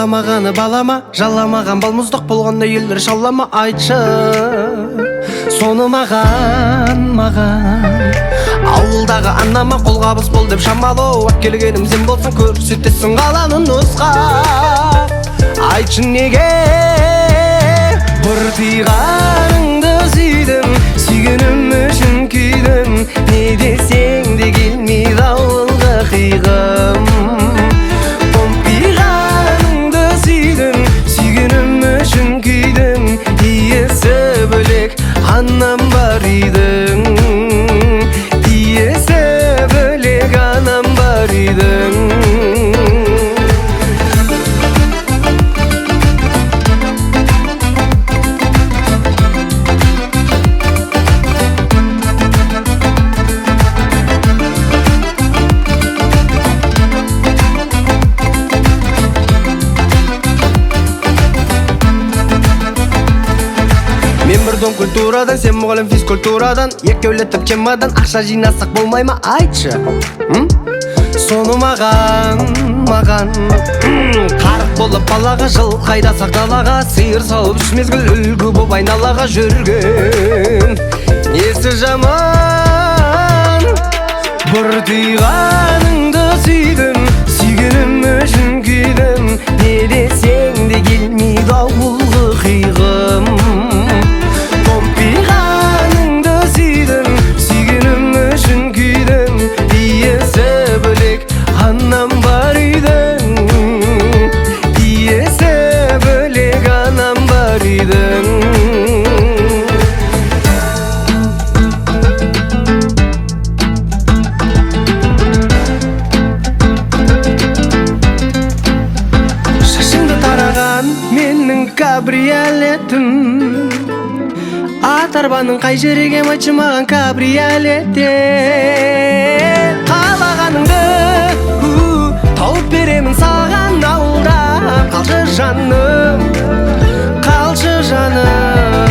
Баламағаны балама, жаламаған балмұздақ болғанда елдер шалама. Айтшы соны маған ауылдағы анама қолғабыс бол деп шамалы. Келгенім сен болсын, көрсетесің қаланы нұсқа. Айтшы неге бір тиғаныңды сүйдім, сүйгенім үшін күйдім. Не десең де келмейді ауылға қиғым. Помпиғаныңды сүйдім, сүйгенім үшін күйдім. Иесі бөлек анам бар үйдің, иесі бөлек анам бар үйдің. Мен бір дом культурадан, сен мұғалім физкультурадан. Екеулетіп чемадан ақша жинасақ болмай ма? Айтшы соны маған қарық болып балаға, жыл қайдасақ далаға. Сиыр сауып үш мезгіл үлгі боп айналаға жүрген несі жаман. Бір түйғаныңды сүйдім, сүйгенім үшін күйдім. Не десең де келмейді ауылғы қиғым. Помпиғаныңды сүйдім, сүйгенім үшін күйдім. Иесі бөлек анам бар үйдің, иесі бөлек анам бар үйдің. Шашыңды тараған менің кабриолетім, ат арбаның қай жерге айтшы маған кабриолетте. Қалағаныңды тауып беремін саған ауылда. Қалшы жаным, қалшы жаным.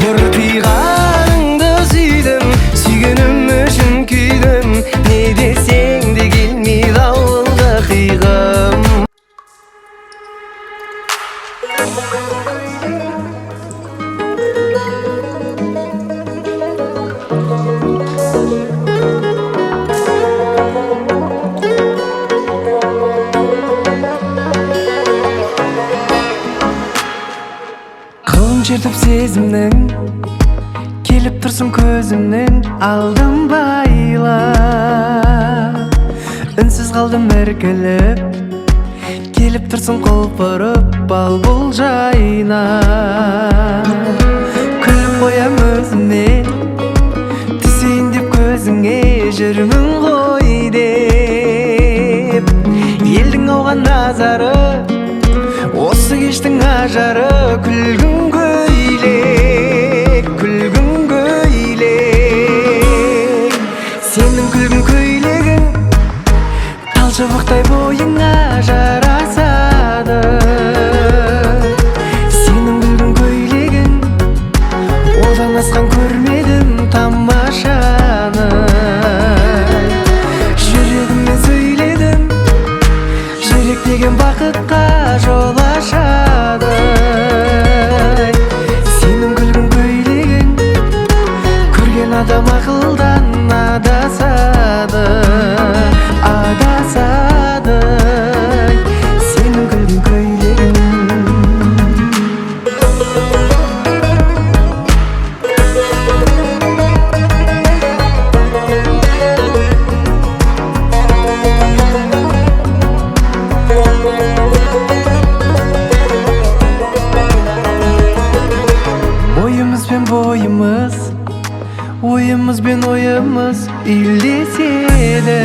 Бір тиғаныңды сүйдім, сүйгенім үшін күйдім. Не десең де келмейді ауылға қиғым. Қолын шертіп сезімнің, келіп тұрсың көзімнің алдым байла. Үнсіз қалдым іркіліп, келіп тұрсың құлпырып бал-бұл жайна. Күліп қоям өзіме, түсейін деп көзіңе, жүрмін ғой деп. Елдің ауған назары, осы кештің ажары. Күлгін көйлек, күлгін көйлек. Сенің күлгін көйлегің талшыбықтай бойыңа жарасады. Сенің күлгін көйлегің, одан асқан көрмедім тамашаны. Жүрегіммен сөйледім, жүрек деген бақытқа жол ашады. Сенің күлгін көйлегің, көрген адам ақылдан адасады, адасады. Сенің күлгін көйлегің. Ойымыз бен ойымыз үйлеседі.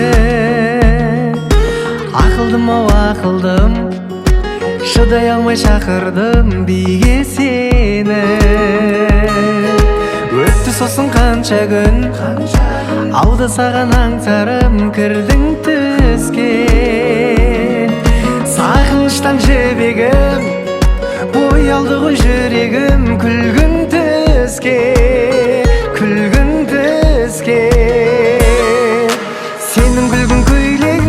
Ақылдым ау ақылдым, шыдай алмай шақырдым биге сені. Өтті сосын қанша күн, алды саған аңсарым кірдің түске. Сағыныштан жібегім, боялды ғой жүрегім күлгін түске, күлгін түске. Сенің күлгін көйлегің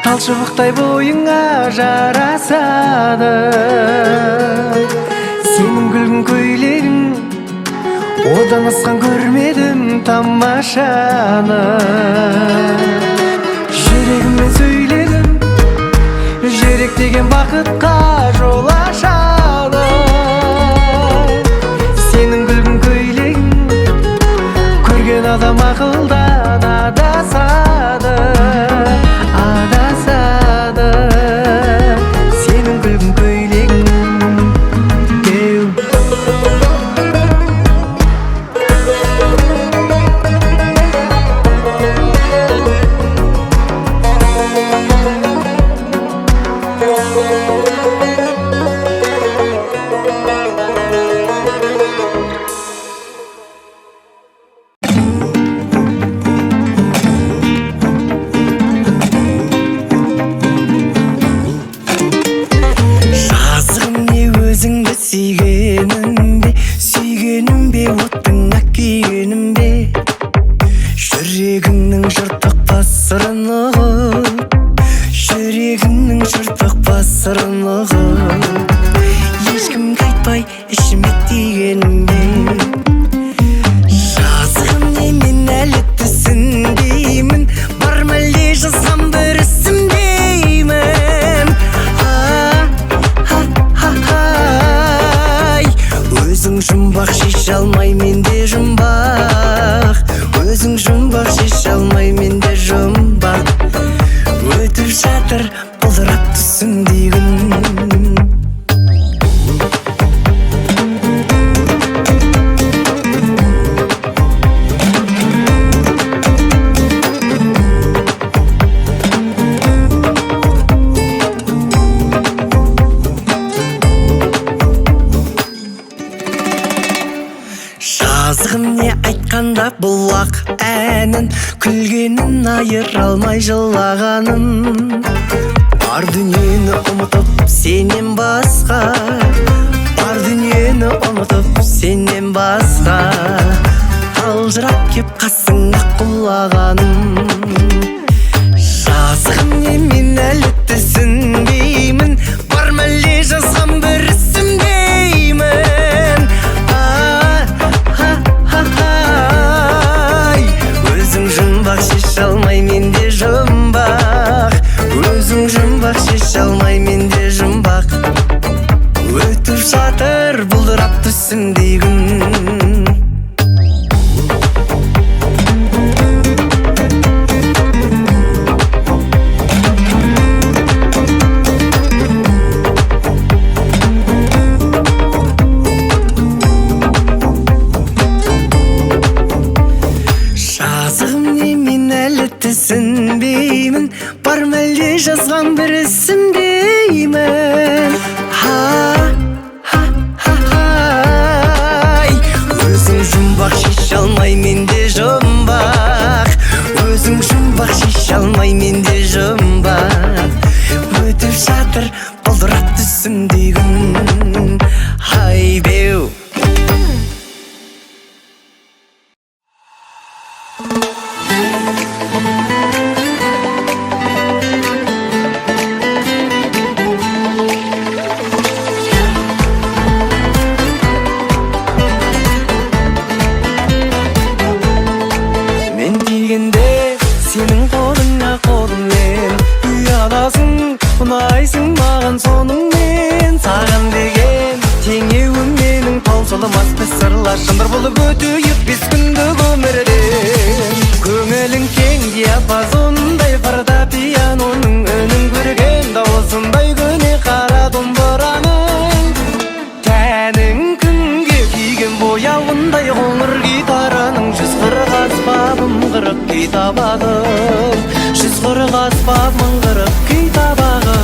талшыбық шоқтай бойыңа жарасады. Сенің күлгін көйлегің, одан асқан көрмедім тамашаны. Жүрегіммен сөйледім, жүрек деген бақытқа жол ашады. Сенің күлгін көйлегің, көрген адам ақылдан адасады, адасады. Сенің күлгін көйлегің бұлақ әнін, күлгенін айыра алмай жылағанын. Бар дүниені ұмытып сенен басқа, бар дүниені ұмытып сенен басқа, қалжырап кеп қасыңа құлағаным. Жазығым не, мен әлі түсінбеймін, бар ма әлде жазған бір ісім деймін. Өзің жұмбақ шеше алмай менде жұмбақ, өзің жұмбақ шеше алмай менде жұмбақ. Өтіп жатыр бұлдырап түсімдей күн. Түсінбеймін, бар ма әлде жазған бір ісім деймін. Өзің жұмбақ шеше алмай менде жұмбақ, өзің жұмбақ шеше алмай менде жұмбақ. Өтіп жатыр бұлдырап түсімдей күн. Ай беу. Сенің қолыңа қолыммен ұяласың, ұнайсың маған соныңмен. Саған деген теңеуім менің таусылмас біз сырлас, шындыр болып өтейік бес күндік өмірден. Көңілің кең диапазондай, фортепианоның үнін көрген дауысындай көне қара домбыраның. Тәнің күнге күйген бояуындай қоңыр гитараның, 140 аспабым 40 күй табағым, 140 аспабым 40 күй табағым.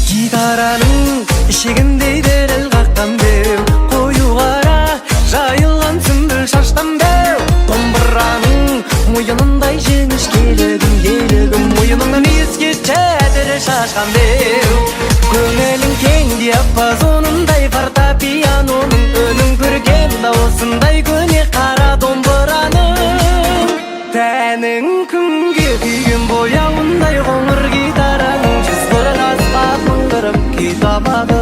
Гитараның ішегіндей діріл қаққан беу, қою қара жайылған сүмбіл шаштан беу. Домбыраның мойынындай жіңішкелігің, елігің шашқан беу көңілің кең диапазонындай фортепианоның үнін көрген дауысындай көне қара домбыраның тәнің күнге күйген бояуындай қоңыр гитараның жүз қырық аспап мыңғырып күй табады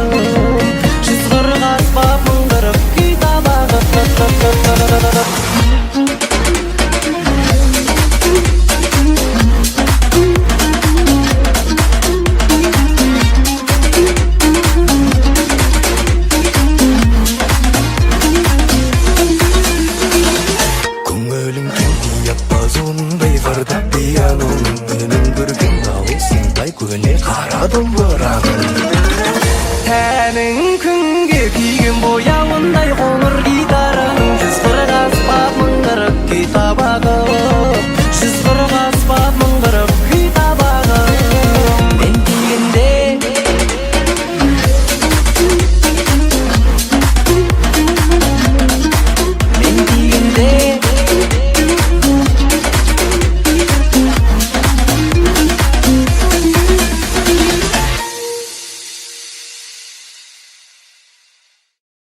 жүз қырық аспап мыңғырып күй табады көңілің кең диапазонындай фортепианоның үнін көрген дауысындай көне қара домбыраның тәнің күнге күйген бояуындай қоңыр